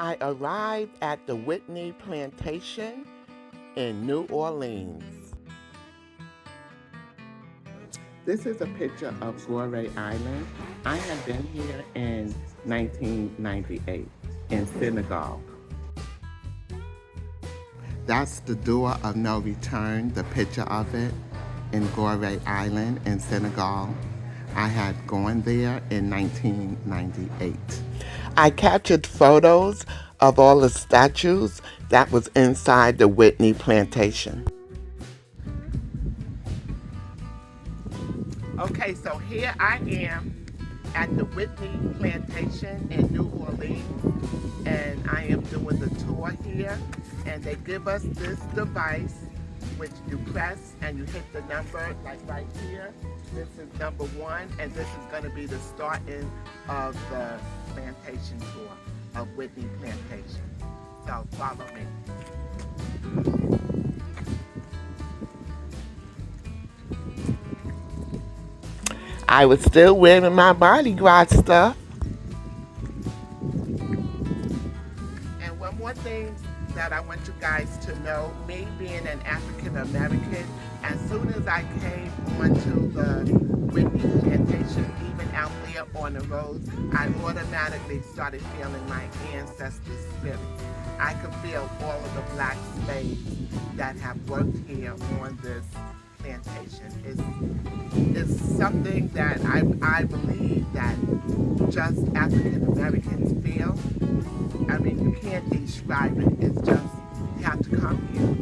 I arrived at the Whitney Plantation in New Orleans. This is a picture of Gorée Island. I have been here in 1998 in Senegal. That's the door of no return, the picture of it in Gorée Island in Senegal. I had gone there in 1998. I captured photos of all the statues that was inside the Whitney Plantation. Okay, so here I am at the Whitney Plantation in New Orleans, and I am doing the tour here, and they give us this device which you press and you hit the number, like right here. This is number 1, and this is going to be the starting of the plantation tour of Whitney Plantation. So follow me. I was still wearing my Mardi Gras stuff. And one more thing that I want you guys to know, me being an African American, as soon as I came onto the Whitney Plantation, even out there on the roads, I automatically started feeling my ancestors' spirits. I could feel all of the black slaves that have worked here on this plantation. It's something that I believe that just African Americans feel. I mean, you can't describe it. It's just, you have to come here.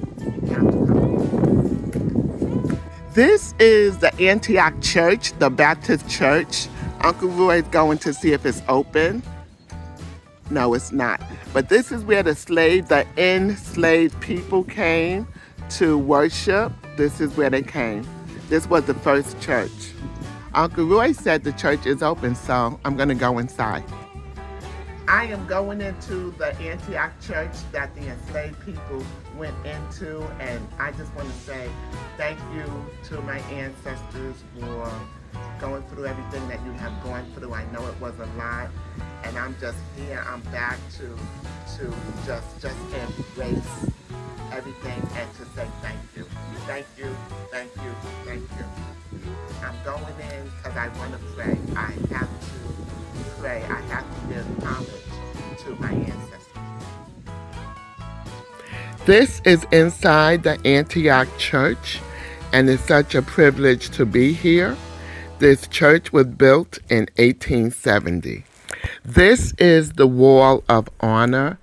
You have to come here. This is the Antioch Church, the Baptist Church. Uncle Roy is going to see if it's open. No, it's not. But this is where the enslaved people came to worship. This is where they came. This was the first church. Uncle Roy said the church is open, so I'm going to go inside. I am going into the Antioch Church that the enslaved people went into, and I just want to say thank you to my ancestors for going through everything that you have gone through. I know it was a lot, and I'm just here. I'm back to just embrace everything and to say thank you. Thank you, thank you, thank you. I'm going in because I want to pray. I have to pray. I have to give homage to my ancestors. This is inside the Antioch Church, and it's such a privilege to be here. This church was built in 1870. This is the Wall of Honor.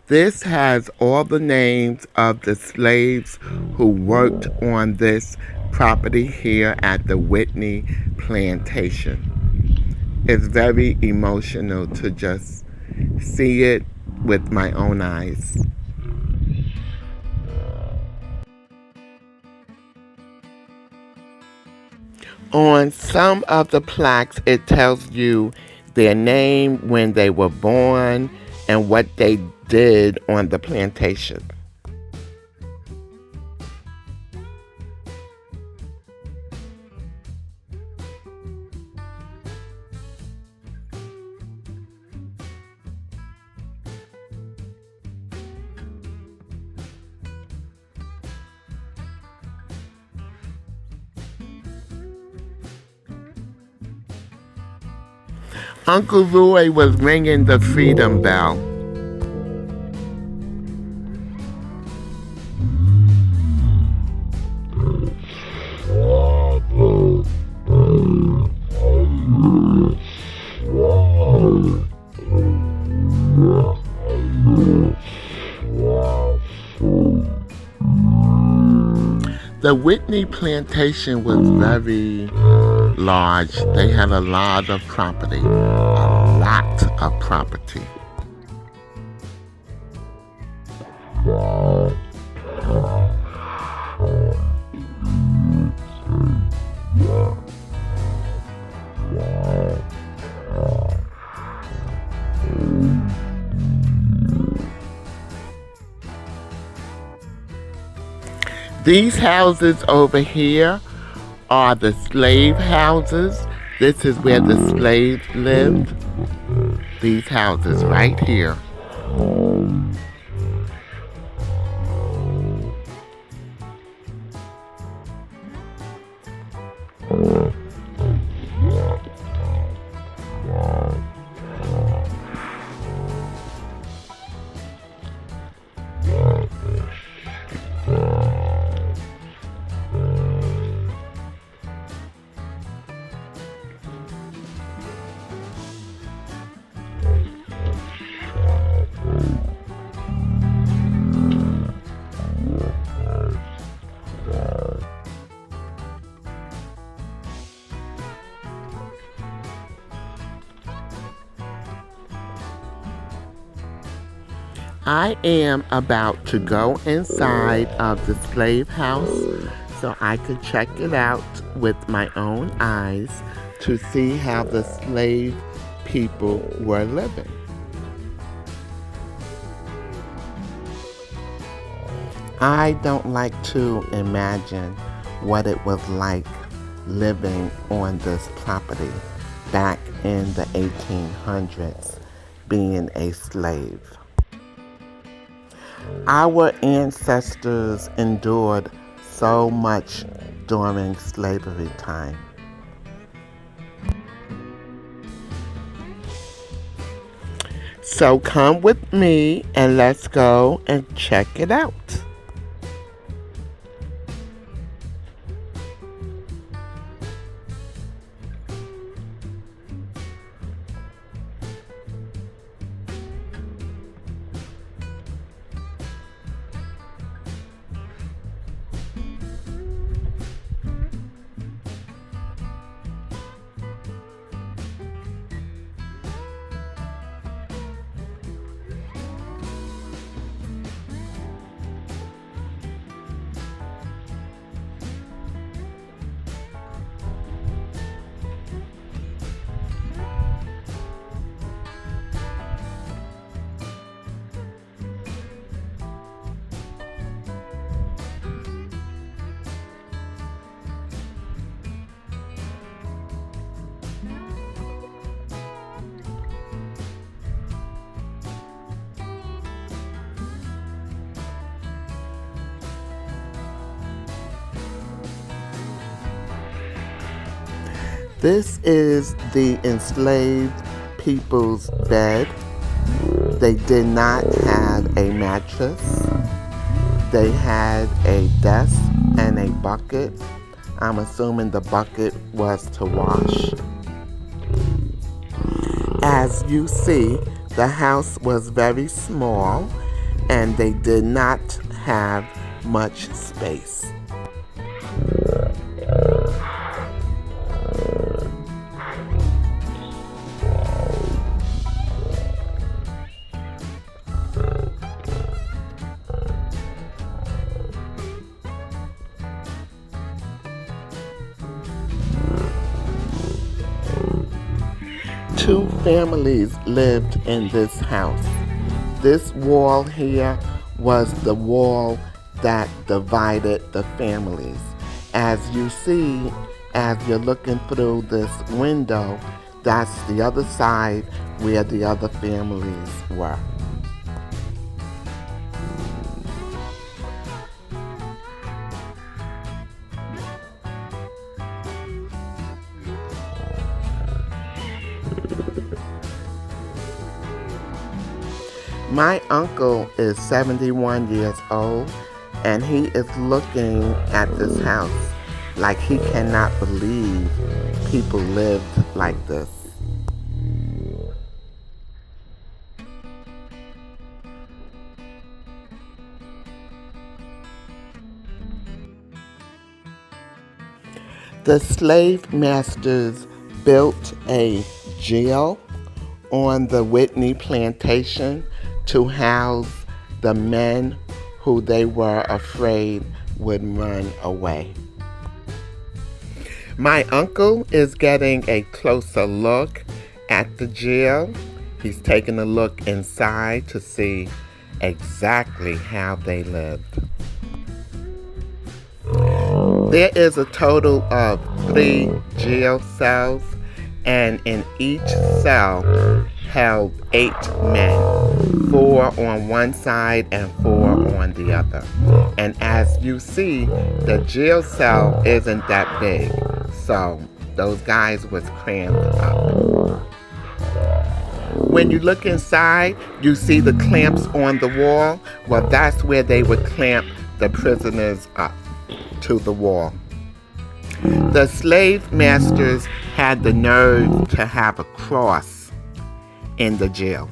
This has all the names of the slaves who worked on this property here at the Whitney Plantation. It's very emotional to just see it with my own eyes. On some of the plaques, it tells you their name, when they were born, and what they did on the plantation. Uncle Roy was ringing the freedom bell. The Whitney Plantation was very large. They had a lot of property, a lot of property. These houses over here are the slave houses. This is where the slaves lived. These houses right here. I am about to go inside of the slave house so I could check it out with my own eyes to see how the slave people were living. I don't like to imagine what it was like living on this property back in the 1800s, being a slave. Our ancestors endured so much during slavery time. So come with me and let's go and check it out. This is the enslaved people's bed. They did not have a mattress. They had a desk and a bucket. I'm assuming the bucket was to wash. As you see, the house was very small and they did not have much space. Two families lived in this house. This wall here was the wall that divided the families. As you see, as you're looking through this window, that's the other side where the other families were. My uncle is 71 years old and he is looking at this house like he cannot believe people lived like this. The slave masters built a jail on the Whitney Plantation to house the men who they were afraid would run away. My uncle is getting a closer look at the jail. He's taking a look inside to see exactly how they lived. There is a total of 3 jail cells, and in each cell held 8 men, 4 on one side and 4 on the other. And as you see, the jail cell isn't that big, so those guys was crammed up. When you look inside, you see the clamps on the wall. Well, that's where they would clamp the prisoners up to the wall. The slave masters had the nerve to have a cross in the jail.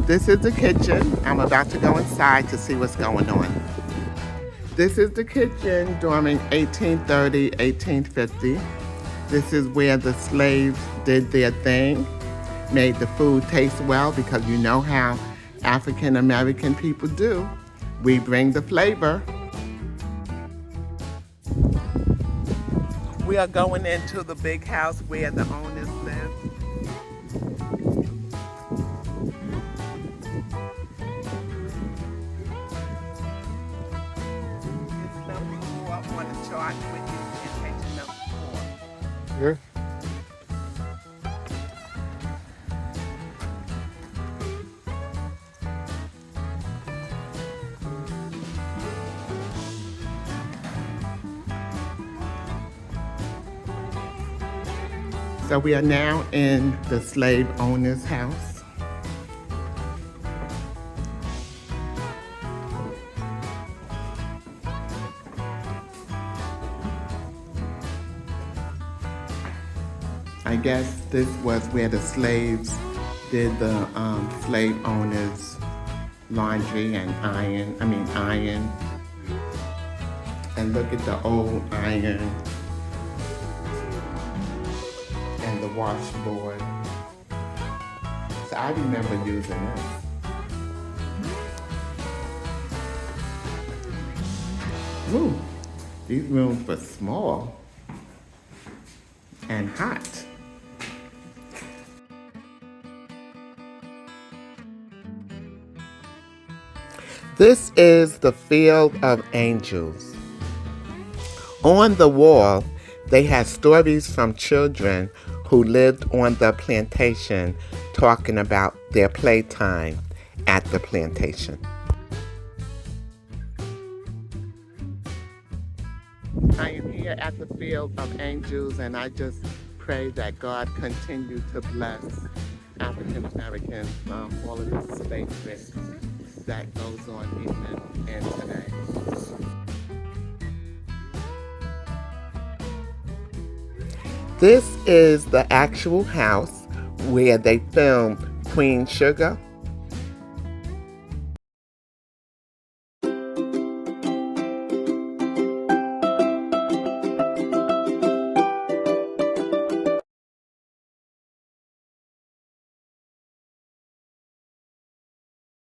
This is the kitchen. I'm about to go inside to see what's going on. This is the kitchen during 1830, 1850. This is where the slaves did their thing, made the food taste well, because you know how African American people do. We bring the flavor. We are going into the big house where the owners live. It's number 4 on the chart with Whitney Plantation number 4. Here. So we are now in the slave owner's house. I guess this was where the slaves did the slave owners' laundry and iron. And look at the old iron. And the washboard. So I remember using this. Ooh, these rooms were small and hot. This is the Field of Angels. On the wall, they had stories from children who lived on the plantation talking about their playtime at the plantation. I am here at the Field of Angels, and I just pray that God continue to bless African Americans from all of the slave risks that goes on even in today. This is the actual house where they filmed Queen Sugar